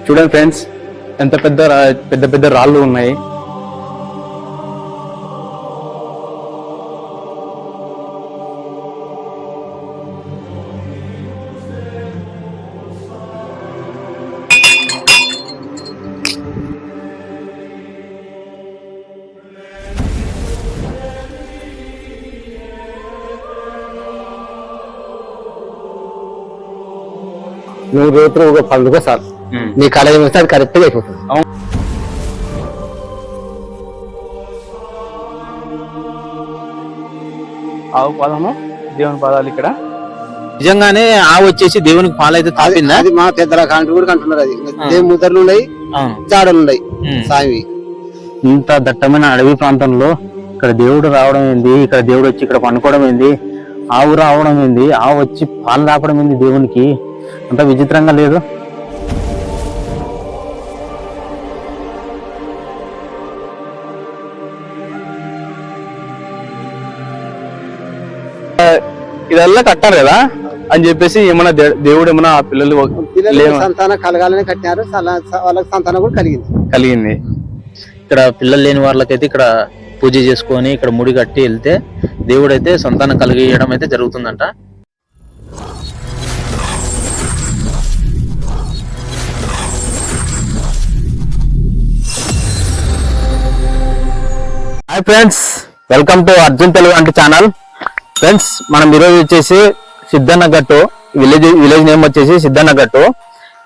చూడండి ఫ్రెండ్స్, ఎంత పెద్ద పెద్ద పెద్ద రాళ్ళు ఉన్నాయి. నువ్వు రేపు ఒక పండుగ సార్ నీ కళ ఏమిస్తే అది కరెక్ట్ గా అయిపోతుంది. ఆవు పాదము దేవుని పాదాలు ఇక్కడ. నిజంగానే ఆవు వచ్చేసి దేవునికి పాలైతే తాపిందా? అది మా పెద్దల కాంటి కూడా కంటున్నారు. అది దేవుని ముద్రలు ఉన్నాయి, జాడలు ఉన్నాయి. సామి ఇంత దట్టమైన అడవి ప్రాంతంలో ఇక్కడ దేవుడు రావడం ఏంది, ఇక్కడ దేవుడు వచ్చి ఇక్కడ పండుకోవడం ఏంది, ఆవు రావడం ఏంది, ఆవు వచ్చి పాలు తాపడం ఏంది, దేవునికి అంత విచిత్రంగా లేదు? ఇదల్లా కట్టారు కదా అని చెప్పేసి ఏమన్నా దేవుడు ఏమన్నా ఆ పిల్లలు సంతానం కలగాలని కట్టినారు. వాళ్ళకి సంతానం కూడా కలిగింది. ఇక్కడ పిల్లలు లేని వాళ్ళకైతే ఇక్కడ పూజ చేసుకొని ఇక్కడ ముడి కట్టి వెళ్తే దేవుడు అయితే సంతానం కలిగేయడం అయితే జరుగుతుందంట. Hi friends, welcome to Arjun Telugu అంటే ఛానల్. ఫ్రెండ్స్, మనం ఈరోజు వచ్చేసి సిద్ధన్నగట్టు విలేజ్ నేమ్ వచ్చేసి సిద్ధన్నగట్టు.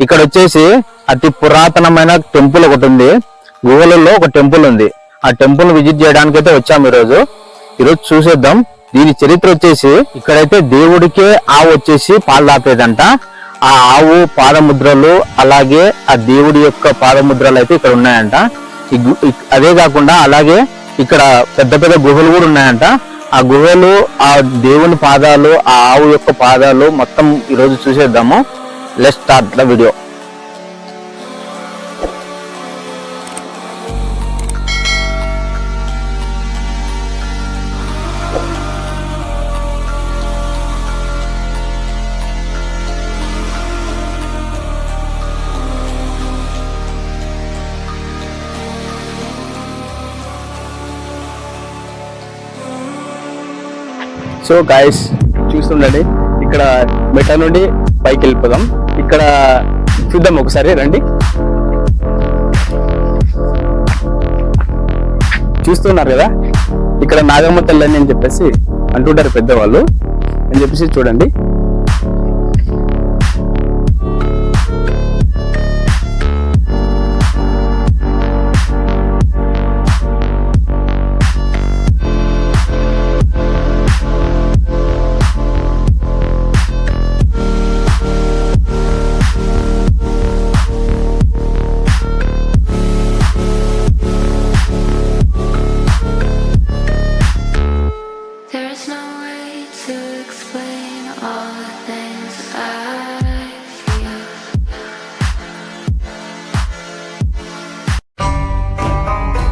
ఇక్కడ వచ్చేసి అతి పురాతనమైన టెంపుల్ ఒకటి ఉంది. గుహలలో ఒక టెంపుల్ ఉంది. ఆ టెంపుల్ విజిట్ చేయడానికి అయితే వచ్చాము ఈరోజు చూసేద్దాం. దీని చరిత్ర వచ్చేసి ఇక్కడైతే దేవుడికే ఆవు వచ్చేసి పాలు తాపేదంట. ఆ ఆవు పాదముద్రలు అలాగే ఆ దేవుడి యొక్క పాదముద్రలు అయితే ఇక్కడ ఉన్నాయంట. అదే కాకుండా అలాగే ఇక్కడ పెద్ద పెద్ద గుహలు కూడా ఉన్నాయంట. ఆ గుహలు, ఆ దేవుని పాదాలు, ఆ ఆవు యొక్క పాదాలు మొత్తం ఈరోజు చూసేద్దాము. Let's start the video. So guys, చూస్తుండండి, ఇక్కడ మెట్ట నుండి పైకి వెళ్ళిపోదాం. ఇక్కడ చూద్దాం ఒకసారి, రండి. చూస్తున్నారు కదా, ఇక్కడ నాగమ్మ తల్లి అని చెప్పేసి అంటుంటారు పెద్దవాళ్ళు అని చెప్పేసి చూడండి.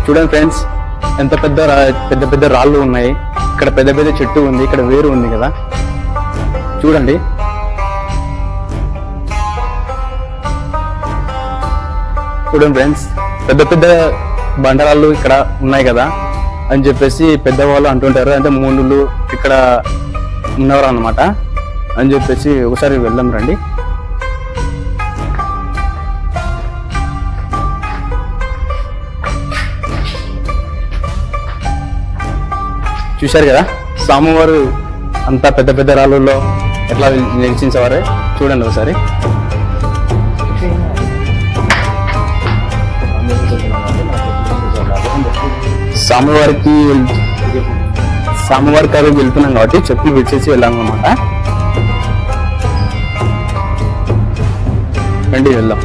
చూడండి ఫ్రెండ్స్, ఎంత పెద్ద పెద్ద రాళ్ళు ఉన్నాయి. ఇక్కడ పెద్ద పెద్ద చెట్టు ఉంది, ఇక్కడ వేరు ఉంది కదా, చూడండి. చూడండి ఫ్రెండ్స్, పెద్ద పెద్ద బండరాళ్ళు ఇక్కడ ఉన్నాయి కదా అని చెప్పేసి పెద్దవాళ్ళు అంటుంటారు. అంటే మూనులు ఇక్కడ ఉన్నవారు అన్నమాట అని చెప్పేసి ఒకసారి వెళ్దాం రండి. చూశారు కదా, స్వామివారు అంతా పెద్ద పెద్ద రాళ్ళల్లో ఎట్లా నిరీక్షించేవారు చూడండి ఒకసారి. స్వామివారి కారు వెళ్తున్నాం కాబట్టి చెప్పులు విడిచేసి వెళ్ళాం అన్నమాట. రండి వెళ్దాం.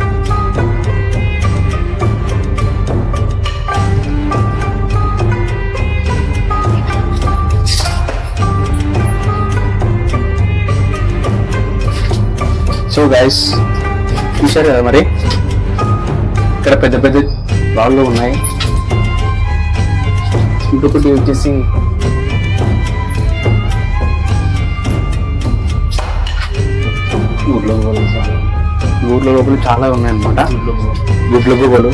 సో గైస్, చూశారు కదా మరి, ఇక్కడ పెద్ద పెద్ద రాళ్ళు ఉన్నాయి. ఇంకొకటి వచ్చేసి ఊర్లో ఊర్లో లోపల చాలా ఉన్నాయన్నమాట గుడ్ల గువ్వలు.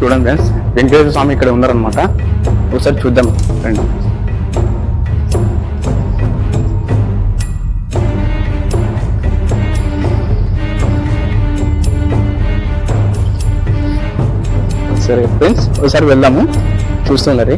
చూడండి ఫ్రెండ్స్, వెంకటేశ్వర స్వామి ఇక్కడ ఉన్నారనమాట. ఒకసారి చూద్దాం రండి. సరే ఫ్రెండ్స్, ఒకసారి వెళ్దాము. చూస్తున్నారు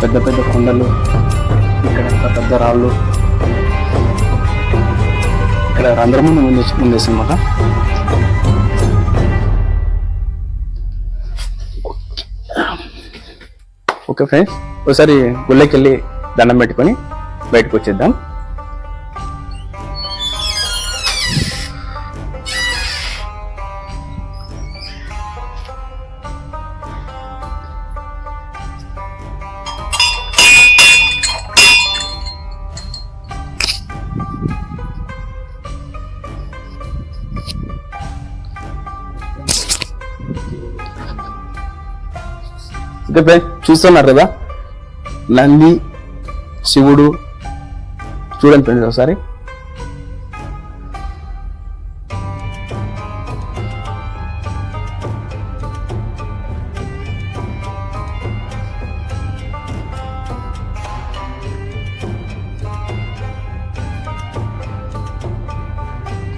పెద్ద పెద్ద కొండలు, ఇక్కడ పెద్ద రాళ్ళు, ఇక్కడ రంధ్రము ముందేసి అన్నమాట. ఓకే ఫ్రెండ్స్, ఒకసారి గుళ్ళకి వెళ్ళి దండం పెట్టుకొని బయటకు వచ్చేద్దాం. ఓకే ఫ్రెండ్స్, చూస్తున్నారు కదా నంది, శివుడు. చూడండి ఫ్రెండ్స్ ఒకసారి.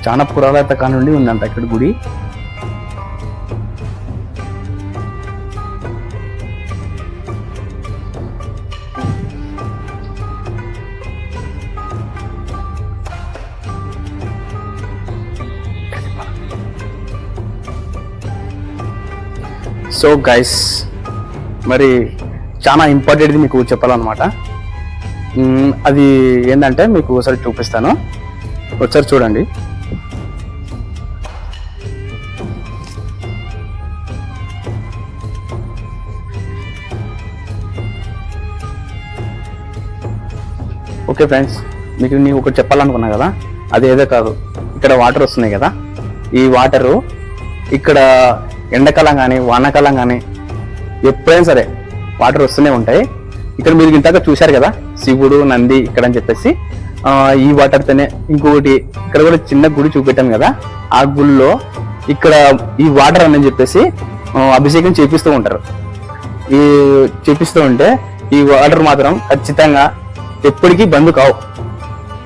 చాలా పురాతన కాలం నుండి ఉందంట ఇక్కడ గుడి. సో గైస్, మరి చాలా ఇంపార్టెంట్ది మీకు చెప్పాలన్నమాట. అది ఏంటంటే మీకు ఒకసారి చూపిస్తాను, ఒకసారి చూడండి. ఓకే ఫ్రెండ్స్, మీకు నేను ఒకటి చెప్పాలనుకున్నా కదా, అది ఏదో కాదు. ఇక్కడ వాటర్ వస్తున్నాయి కదా, ఈ వాటరు ఇక్కడ ఎండాకాలం కానీ వానాకాలం కానీ ఎప్పుడైనా సరే వాటర్ వస్తూనే ఉంటాయి. ఇక్కడ మీరు ఇంతగా చూశారు కదా శివుడు, నంది ఇక్కడ అని చెప్పేసి, ఈ వాటర్తోనే ఇంకొకటి ఇక్కడ కూడా చిన్న గుడి చూపెట్టాను కదా, ఆ గుడిలో ఇక్కడ ఈ వాటర్ అని చెప్పేసి అభిషేకం చేపిస్తూ ఉంటారు. ఈ చేపిస్తూ ఉంటే ఈ వాటర్ మాత్రం ఖచ్చితంగా ఎప్పటికీ బంద్ కావు,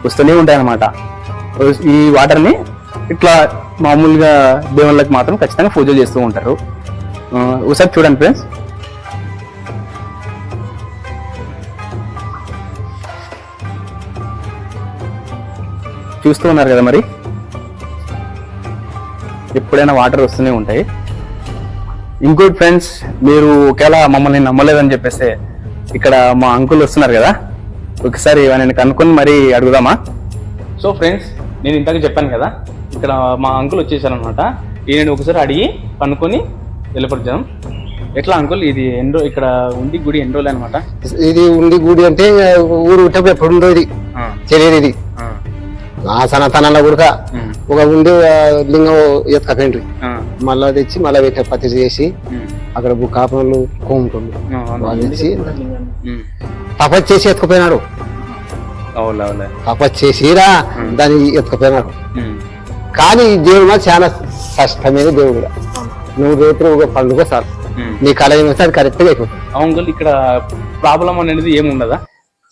వస్తూనే ఉంటాయి అన్నమాట. ఈ వాటర్ని ఇట్లా మామూలుగా దేవుళ్ళకి మాత్రం ఖచ్చితంగా పూజలు చేస్తూ ఉంటారు. ఒకసారి చూడండి ఫ్రెండ్స్. చూస్తూ ఉన్నారు కదా, మరి ఎప్పుడైనా వాటర్ వస్తూనే ఉంటాయి. ఇంకోటి ఫ్రెండ్స్, మీరు ఒకవేళ మమ్మల్ని నమ్మలేదని చెప్పేస్తే ఇక్కడ మా అంకుల్ వస్తున్నారు కదా, ఒకసారి నేను కనుక్కొని మరీ అడుగుదామా? సో ఫ్రెండ్స్, నేను ఇంతకు చెప్పాను కదా, ఇక్కడ మా అంకుల్ వచ్చేసారు అనమాట. ఈయన ఒకసారి అడిగి కనుక్కొని వెళ్ళిపోతాం. ఎట్లా అంకుల్ ఇది ఇక్కడ ఉంది గుడి ఎన్ని రోజులు అనమాట? ఇది ఉండి గుడి అంటే ఊరు ఉంటే ఎప్పుడు ఉండదు ఇది తెలియదు. ఇది ఆ సనాతనంలో కూడా ఒక ఉండి లింగం ఎత్తుకపోయిండ్రి, మళ్ళా తెచ్చి మళ్ళా పత్తి చేసి అక్కడ కాపలు కోముకుండు వాళ్ళు తెచ్చి తపస్సు చేసి ఎత్తుకుపోయినాడు. తపస్సు చేసిరా దాన్ని ఎత్తుకుపోయినాడు. కానీ దేవుడు మాత్రం చాలా కష్టమైన దేవుడు. నువ్వు రేపు ఒక పండుగ సార్ నీ కళ ఏమొస్తే అది కరెక్ట్ గా అయిపోతుంది. అంకుల్ ఇక్కడ ప్రాబ్లం అనేది ఏముండదా?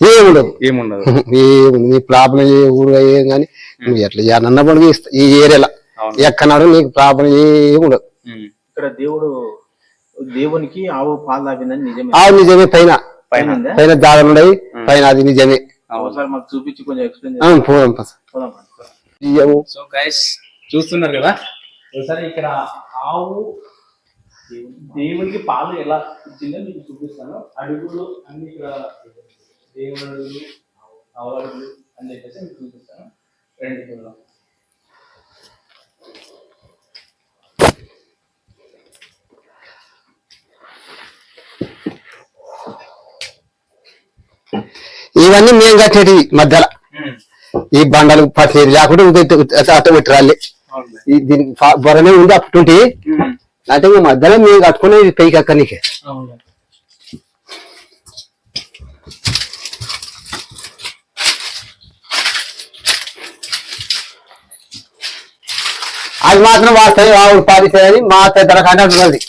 ఏముండదు ఏముండదు ఏముంది నీ ప్రాబ్లం ఏ ఊరు ఏం కానీ నువ్వు ఎట్లా అన్న పండుగ ఈ ఏరియాలో ఎక్కడాడు నీకు ప్రాబ్లం ఏముండదు. ఇక్కడ దేవునికి ఆవు పాలు తాపిందని నిజమే. ఆవు నిజమే, పైన పైన దాడులు ఉన్నాయి, పైన అది నిజమే. మాకు చూపించి కొంచెం ఎక్స్ప్లెయిన్ పోదాం. సో గైస్ చూస్తున్నారు కదా, ఒకసారి ఇక్కడ ఆవు దేవునికి పాలు ఎలా ఇచ్చిందో మీకు చూపిస్తాను. అడుగులు అన్ని ఇక్కడ దేవుడు అడుగులు ఆవు అడుగులు అని చెప్పేసి మీకు చూపిస్తాను. రెండు చూద్దాం. ఇవన్నీ మేము కట్టేటి మధ్యలో ఈ బండలు పట్టేది లేకుంటే అట్ట పెట్టి రాలే. దీనికి బొరనే ఉంది అప్పుడుంటే అంటే మధ్యలో మేము కట్టుకునేది పైకి అక్కడికే. అది మాత్రం వాస్తాయి ఆవుడు పాలిస్తాయని మా పెద్దల కంటే ఉన్నది.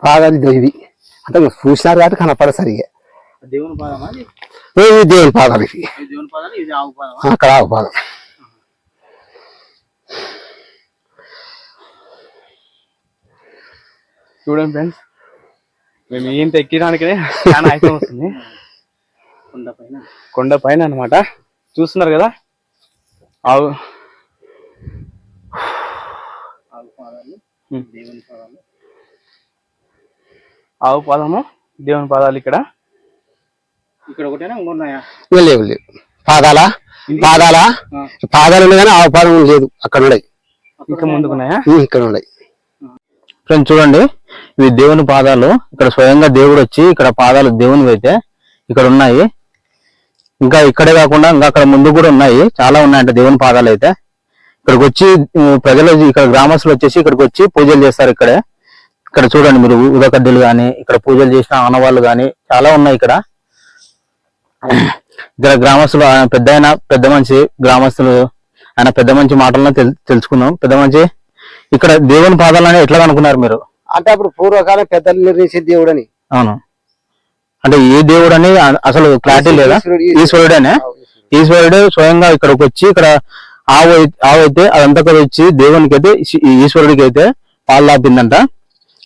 పాదాలు ఇవి అంటే చూసినారు కాబట్టి కనపడ సరిగా. దేవుని పాదమా? దేవుని పాదాలు ఇవి. దేవుని పాదాలు, ఇది ఆవు పాదం. అక్కడ ఆవు పాదం. చూడండి ఫ్రెండ్స్, మేము ఏంత ఎక్కడానికే చాలా ఐటమ్ వస్తుంది. కొండ పైన అనమాట. చూస్తున్నారు కదా, ఆవు పాదాలు, దేవుని పాదాలు, ఆవు పాదము, దేవుని పాదాలు. ఇక్కడ ఒకటేనా ఉన్నాయా? లేవు లేవు. పాదాలు ఉన్నాయి కానీ ఆవు పాదం లేదు. అక్కడ ఉన్నాయి, ఇంకా ముందుకున్నాయా? ఇక్కడ ఉన్నాయి. ఫ్రెండ్స్ చూడండి, ఇవి దేవుని పాదాలు. ఇక్కడ స్వయంగా దేవుడు వచ్చి ఇక్కడ పాదాలు దేవుని అయితే ఇక్కడ ఉన్నాయి. ఇంకా ఇక్కడే కాకుండా ఇంకా అక్కడ ముందు కూడా ఉన్నాయి, చాలా ఉన్నాయంట దేవుని పాదాలు అయితే. ఇక్కడికి వచ్చి ప్రజలు ఇక్కడ గ్రామస్తులు వచ్చేసి ఇక్కడికి వచ్చి పూజలు చేస్తారు. ఇక్కడ చూడండి మీరు, ఉదకడ్డీలు గాని ఇక్కడ పూజలు చేసిన ఆనవాళ్ళు గాని చాలా ఉన్నాయి. ఇక్కడ గ్రామస్తులు పెద్ద మనిషి గ్రామస్తులు ఆయన పెద్ద మంచి మాటలను తెలుసుకుందాం. పెద్ద మంచి, ఇక్కడ దేవుని పాదాలని ఎట్లా అనుకున్నారు మీరు? అంటే అప్పుడు పూర్వకాలం పెద్దలు నిర్ణయించే దేవుడు అని. అవును, అంటే ఏ దేవుడు అని అసలు క్లారిటీ లేదా? ఈశ్వరుడేనే. ఈశ్వరుడే స్వయంగా ఇక్కడికి వచ్చి ఇక్కడ ఆవు అయితే అదంతా కూడా వచ్చి దేవునికి అయితే ఈశ్వరుడికి అయితే పాలు తాపిందంట.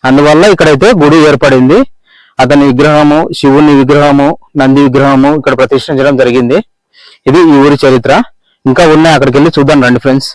అందువల్ల ఇక్కడైతే గుడి ఏర్పడింది. అతని విగ్రహము, శివుని విగ్రహము, నంది విగ్రహము ఇక్కడ ప్రతిష్ఠించడం జరిగింది. ఇది ఈ ఊరి చరిత్ర. ఇంకా ఉన్నాయి, అక్కడికి వెళ్ళి చూద్దాం రండి ఫ్రెండ్స్.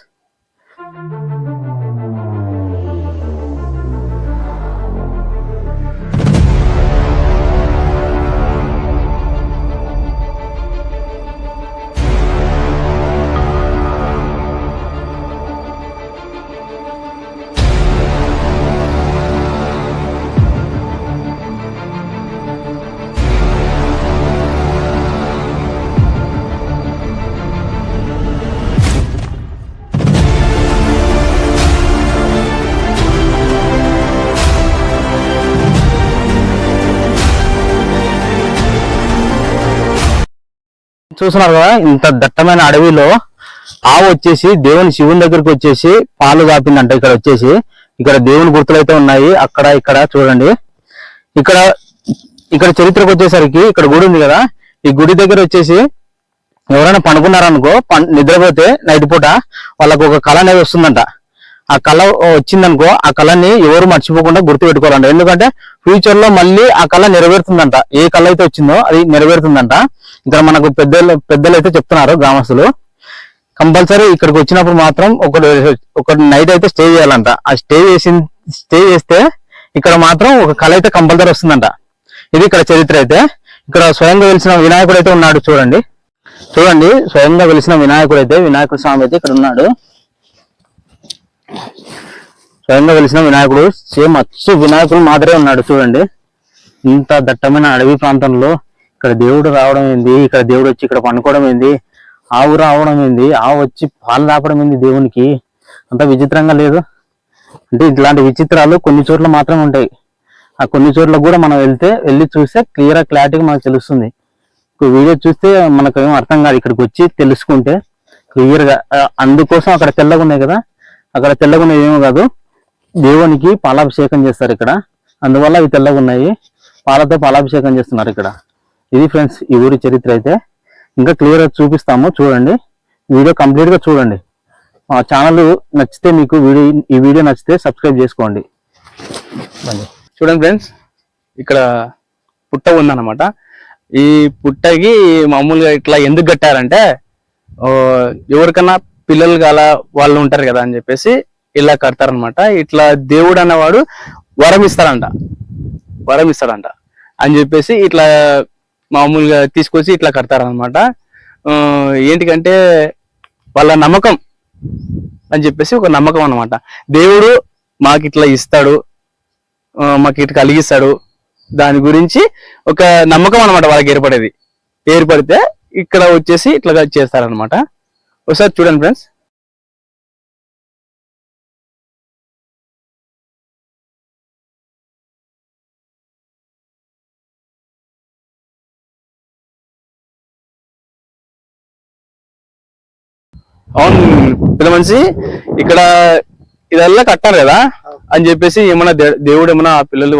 చూస్తున్నారు కదా, ఇంత దట్టమైన అడవిలో ఆవు వచ్చేసి దేవుని శివుని దగ్గరికి వచ్చేసి పాలు కాపిందంట. ఇక్కడ దేవుని గుర్తులు అయితే ఉన్నాయి. అక్కడ ఇక్కడ చూడండి. ఇక్కడ చరిత్రకు వచ్చేసరికి ఇక్కడ గుడి ఉంది కదా, ఈ గుడి దగ్గర వచ్చేసి ఎవరైనా పనుకున్నారనుకో, నిద్రపోతే నైట్ పూట వాళ్ళకు ఒక కళ అనేది వస్తుందంట. ఆ కళ వచ్చిందనుకో ఆ కళని ఎవరు మర్చిపోకుండా గుర్తు పెట్టుకోవాలంట. ఎందుకంటే ఫ్యూచర్ లో మళ్ళీ ఆ కళ నెరవేరుతుందంట. ఏ కళ అయితే వచ్చిందో అది నెరవేరుతుందంట. ఇక్కడ మనకు పెద్దలు అయితే చెప్తున్నారు గ్రామస్తులు. కంపల్సరీ ఇక్కడికి వచ్చినప్పుడు మాత్రం ఒక నైట్ అయితే స్టే చేయాలంట. ఆ స్టే చేస్తే ఇక్కడ మాత్రం ఒక కళ అయితే కంపల్సరీ వస్తుందంట. ఇది ఇక్కడ చరిత్ర అయితే. ఇక్కడ స్వయంగా వెలిసిన వినాయకుడు అయితే ఉన్నాడు. చూడండి స్వయంగా వెలిసిన వినాయకుడు స్వామి అయితే ఇక్కడ ఉన్నాడు. స్వయంగా వెలిసిన వినాయకుడు సేమ్ అచ్చు వినాయకుడు మాదిరే ఉన్నాడు. చూడండి ఇంత దట్టమైన అడవి ప్రాంతంలో ఇక్కడ దేవుడు రావడం ఏంది, ఇక్కడ దేవుడు వచ్చి ఇక్కడ పండుకోవడం ఏంది, ఆవు రావడం ఏంది, ఆవు వచ్చి పాలు తాపడం ఏంది, దేవునికి అంత విచిత్రంగా లేదు. అంటే ఇట్లాంటి విచిత్రాలు కొన్ని చోట్ల మాత్రమే ఉంటాయి. ఆ కొన్ని చోట్ల కూడా మనం వెళ్ళి చూస్తే క్లారిటీగా మనకు తెలుస్తుంది. వీడియో చూస్తే మనకు ఏం అర్థం కాదు. ఇక్కడికి వచ్చి తెలుసుకుంటే క్లియర్ గా. అందుకోసం అక్కడ తెల్లగా ఉన్నాయి కదా, అక్కడ తెల్లగా ఉన్నది ఏమో కాదు, దేవునికి పాలాభిషేకం చేస్తారు ఇక్కడ. అందువల్ల అవి తెల్లగా ఉన్నాయి. పాలతో పాలాభిషేకం చేస్తున్నారు ఇక్కడ. ఇది ఫ్రెండ్స్ ఈ ఊరి చరిత్ర అయితే. ఇంకా క్లియర్ గా చూపిస్తాము. చూడండి, వీడియో కంప్లీట్ గా చూడండి. మా ఛానల్ నచ్చితే మీకు ఈ వీడియో నచ్చితే సబ్స్క్రైబ్ చేసుకోండి. చూడండి ఫ్రెండ్స్, ఇక్కడ పుట్ట ఉందన్నమాట. ఈ పుట్టకి మామూలుగా ఇట్లా ఎందుకు కట్టారంటే ఎవరికన్నా పిల్లలు గల వాళ్ళు ఉంటారు కదా అని చెప్పేసి ఇలా కడతారనమాట. ఇట్లా దేవుడు అన్నవాడు వరం ఇస్తాడంట అని చెప్పేసి ఇట్లా మామూలుగా తీసుకొచ్చి ఇట్లా కడతారనమాట. ఏంటికంటే వాళ్ళ నమ్మకం అని చెప్పేసి ఒక నమ్మకం అన్నమాట. దేవుడు మాకు ఇట్లా ఇస్తాడు, మాకు ఇట్లా కలిగిస్తాడు, దాని గురించి ఒక నమ్మకం అనమాట వాళ్ళకి ఏర్పడితే ఇక్కడ వచ్చేసి ఇట్లా చేస్తారనమాట. ఒకసారి చూడండి ఫ్రెండ్స్. అవును పెద్ద మనిషి, ఇక్కడ ఇదల్లా కట్టారు కదా అని చెప్పేసి ఏమన్నా దేవుడు ఏమన్నా పిల్లలు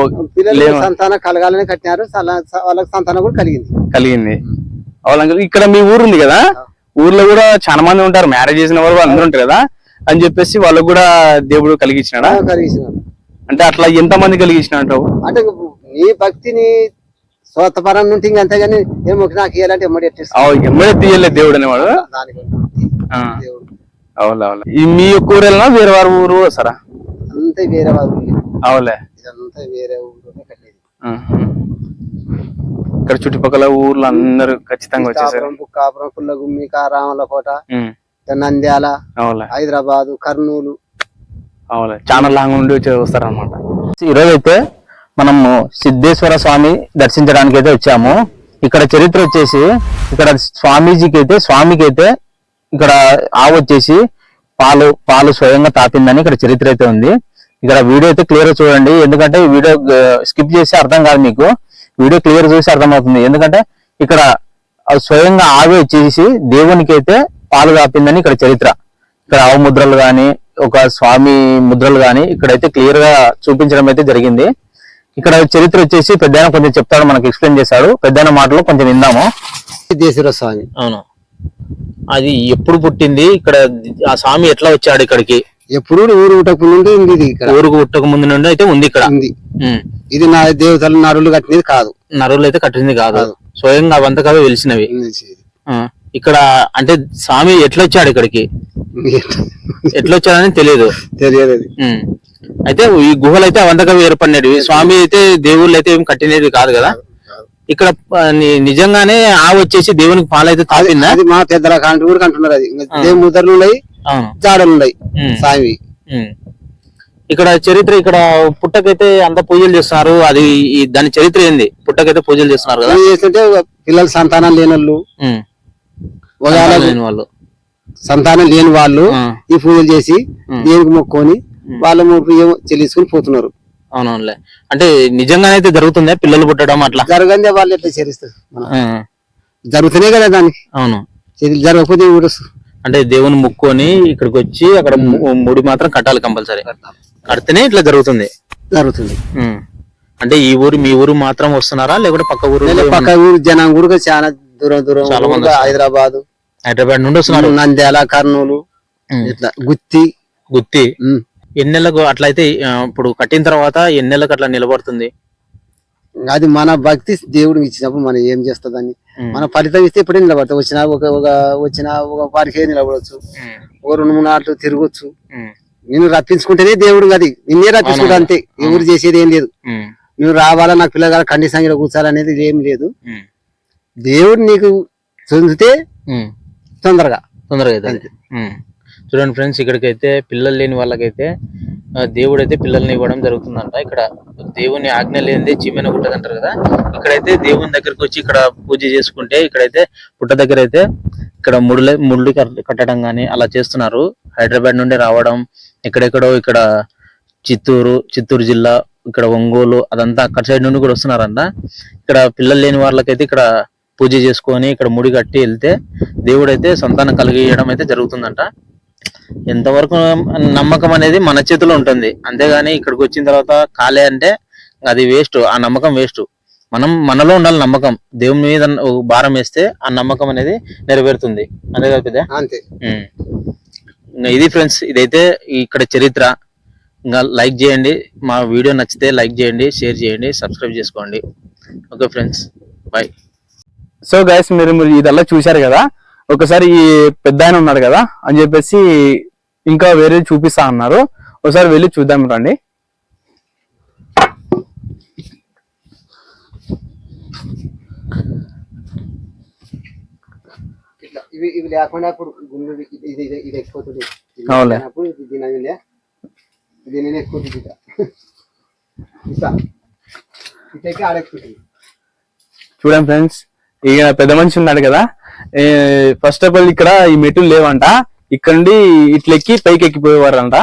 సంతానం కలగాలని కట్టినారు. వాళ్ళకి సంతానం కూడా కలిగింది. వాళ్ళకి ఇక్కడ మీ ఊరు ఉంది కదా, ఊర్లో కూడా చాలా మంది ఉంటారు, మ్యారేజ్ చేసిన వాళ్ళు అందరూ ఉంటారు కదా అని చెప్పేసి వాళ్ళకు కూడా దేవుడు కలిగించినాడా? అంటే అట్లా ఎంత మంది కలిగించినట్టు? అంటే నీ భక్తిని స్వతపరం నుండి అంతేగాని ఏమో నాకు ఇవ్వాలంటే ఎమ్మడే తీయలేదు దేవుడు అనేవాడు. అవునా? మీ యొక్క ఊరు వెళ్ళినా వేరే వారి ఊరు వస్తారా? అంతే వేరే వారి ఊరు. అవులే, ఇదంతా వేరే ఊరు కట్టేది. ఇక్కడ చుట్టుపక్కల ఊర్లు అందరూ ఖచ్చితంగా వచ్చేసారు. బుక్కాపురం, పుల్లగుమ్మి, రామలకోట, నంద్యాల, హైదరాబాద్, కర్నూలు, అవులే చాలా లాంగ్ నుండి వస్తారనమాట. ఈరోజు అయితే మనము సిద్ధేశ్వర స్వామి దర్శించడానికి అయితే వచ్చాము. ఇక్కడ చరిత్ర వచ్చేసి ఇక్కడ స్వామికి అయితే ఇక్కడ ఆవు వచ్చేసి పాలు స్వయంగా తాపిందని ఇక్కడ చరిత్ర అయితే ఉంది. ఇక్కడ వీడియో అయితే క్లియర్ చూడండి. ఎందుకంటే ఈ వీడియో స్కిప్ చేసి అర్థం కాదు, మీకు వీడియో క్లియర్ చూసి అర్థమవుతుంది. ఎందుకంటే ఇక్కడ స్వయంగా ఆవు వచ్చేసి దేవునికి అయితే పాలు తాపిందని ఇక్కడ చరిత్ర. ఇక్కడ ఆవు ముద్రలు గాని ఒక స్వామి ముద్రలు గాని ఇక్కడైతే క్లియర్ గా చూపించడం అయితే జరిగింది. ఇక్కడ చరిత్ర వచ్చేసి పెద్దాయన కొంచెం చెప్తాడు, మనకి ఎక్స్ప్లెయిన్ చేశాడు. పెద్దాయన మాటలు కొంచెం విందాము. సిద్ధేశ్వర స్వామి. అవును, అది ఎప్పుడు పుట్టింది, ఇక్కడ ఆ స్వామి ఎట్లా వచ్చాడు ఇక్కడికి? ఎప్పుడు ఊరు పుట్టక ముందు ఉంది ఇది. ఇక్కడ ఊరుకు పుట్టక ముందు నుండి అయితే ఉంది ఇక్కడ. ఇది నా దేవతలు నరులు కట్టినది కాదు, నరులు అయితే కట్టింది కాదు, స్వయంగా అవంతకవే వెలిసినవి. ఇక్కడ అంటే స్వామి ఎట్లా వచ్చాడు ఇక్కడికి, ఎట్లా వచ్చాడని తెలియదు. అయితే ఈ గుహలు అయితే అవంతకవే ఏర్పడినవి. స్వామి అయితే దేవుళ్ళు అయితే ఏం కట్టినది కాదు కదా. ఇక్కడ నిజంగానే ఆవు వచ్చేసి దేవునికి పాలైతే తాపిందా? అది మా పెద్దల కాంటి కూడా అంటున్నారు. అది దేవుని ముద్రలు ఉన్నాయి, జాడలు ఉన్నాయి స్వామి. ఇక్కడ చరిత్ర, ఇక్కడ పుట్టకైతే అంత పూజలు చేస్తున్నారు. అది దాని చరిత్ర ఏంది? పుట్టకైతే పూజలు చేస్తున్నారు కదా. చేస్తుంటే పిల్లలు సంతానం లేని వాళ్ళు, సంతానం లేని వాళ్ళు ఈ పూజలు చేసి దేవునికి మొక్కుకొని వాళ్ళ ఏమో చెల్లించుకుని పోతున్నారు. అవునవునులే. అంటే నిజంగానే అయితే జరుగుతుందా పిల్లలు పుట్టడం? అట్లా జరగందే వాళ్ళు ఎట్లా చేస్తారు, జరుగుతున్నాయి కదా దానికి. అవును, జరగకపోతే అంటే దేవుని ముక్కొని ఇక్కడికి వచ్చి అక్కడ ముడి మాత్రం కట్టాలి కంపల్సరీ, కడితేనే ఇట్లా జరుగుతుంది. అంటే ఈ ఊరు మీ ఊరు మాత్రం వస్తున్నారా లేకపోతే పక్క ఊరు జనం కూడా చాలా దూరం చాలా మంది, హైదరాబాద్ నుండి వస్తున్నారు, నంద్యాల, కర్నూలు, ఇట్లా గుత్తి. ఎన్ని నెలలకు అట్లయితే ఇప్పుడు కట్టిన తర్వాత ఎన్ని నెలలకు అట్లా నిలబడుతుంది? అది మన భక్తి దేవుడు ఇచ్చినప్పుడు మనం ఏం చేస్తుందని మన ఫలితం ఇస్తే ఇప్పుడే నిలబడతాం. వచ్చిన ఒక వారికే నిలబడవచ్చు, ఓ 2-3 నాట్లు తిరగొచ్చు. నిన్ను రప్పించుకుంటేనే దేవుడు, అది నిన్నే రప్పించుకుంటా అంతే. ఎవరు చేసేది ఏం లేదు. నువ్వు రావాలా, నాకు పిల్లగాల కండి సంఖ్యలో కూర్చోాలనేది ఏం లేదు. దేవుడు నీకు చెందితే తొందరగా అవుతుంది. చూడండి ఫ్రెండ్స్, ఇక్కడికైతే పిల్లలు లేని వాళ్ళకైతే దేవుడు అయితే పిల్లల్ని ఇవ్వడం జరుగుతుందంట. ఇక్కడ దేవుని ఆజ్ఞ లేనిదే చీమెన పుట్టదు అంటారు కదా. ఇక్కడైతే దేవుని దగ్గరికి వచ్చి ఇక్కడ పూజ చేసుకుంటే, ఇక్కడైతే పుట్ట దగ్గర అయితే ఇక్కడ ముళ్ళు కట్టడం గానీ అలా చేస్తున్నారు. హైదరాబాద్ నుండి రావడం, ఎక్కడెక్కడో ఇక్కడ చిత్తూరు జిల్లా, ఇక్కడ ఒంగోలు, అదంతా అక్కడ సైడ్ నుండి కూడా వస్తున్నారంట. ఇక్కడ పిల్లలు లేని వాళ్ళకైతే ఇక్కడ పూజ చేసుకొని ఇక్కడ ముడి కట్టి వెళ్తే దేవుడు అయితే సంతానం కలిగియడం అయితే జరుగుతుందంట. ఎంతవరకు నమ్మకం అనేది మన చేతిలో ఉంటుంది. అంతేగాని ఇక్కడికి వచ్చిన తర్వాత కాలే అంటే అది వేస్ట్. ఆ నమ్మకం వేస్ట్. మనలో ఉండాలి నమ్మకం. దేవుని మీద భారం వేస్తే ఆ నమ్మకం అనేది నెరవేరుతుంది. అంతే కదా పెద్ద? అంతే. ఇది ఫ్రెండ్స్, ఇదైతే ఇక్కడ చరిత్ర. ఇంకా లైక్ చేయండి, మా వీడియో నచ్చితే లైక్ చేయండి, షేర్ చేయండి, సబ్స్క్రైబ్ చేసుకోండి. Okay friends, bye. So guys, మీరు ఇదల్లా చూశారు కదా. ఒకసారి ఈ పెద్ద ఆయన ఉన్నాడు కదా అని చెప్పేసి ఇంకా వేరే చూపిస్తా అన్నారు. ఒకసారి వెళ్ళి చూద్దాం రండి. ఇవి లేకుండా ఇప్పుడు ఇది ఎక్కుతుంది. దీని ఎక్కుతుంది. చూడండి ఫ్రెండ్స్, ఇక పెద్ద మనిషి ఉన్నాడు కదా. ఫస్ట్ ఆఫ్ ఆల్ ఇక్కడ ఈ మెట్లు లేవంట. ఇక్కడ నుండి ఇట్లెక్కి పైకి ఎక్కిపోయేవారంట.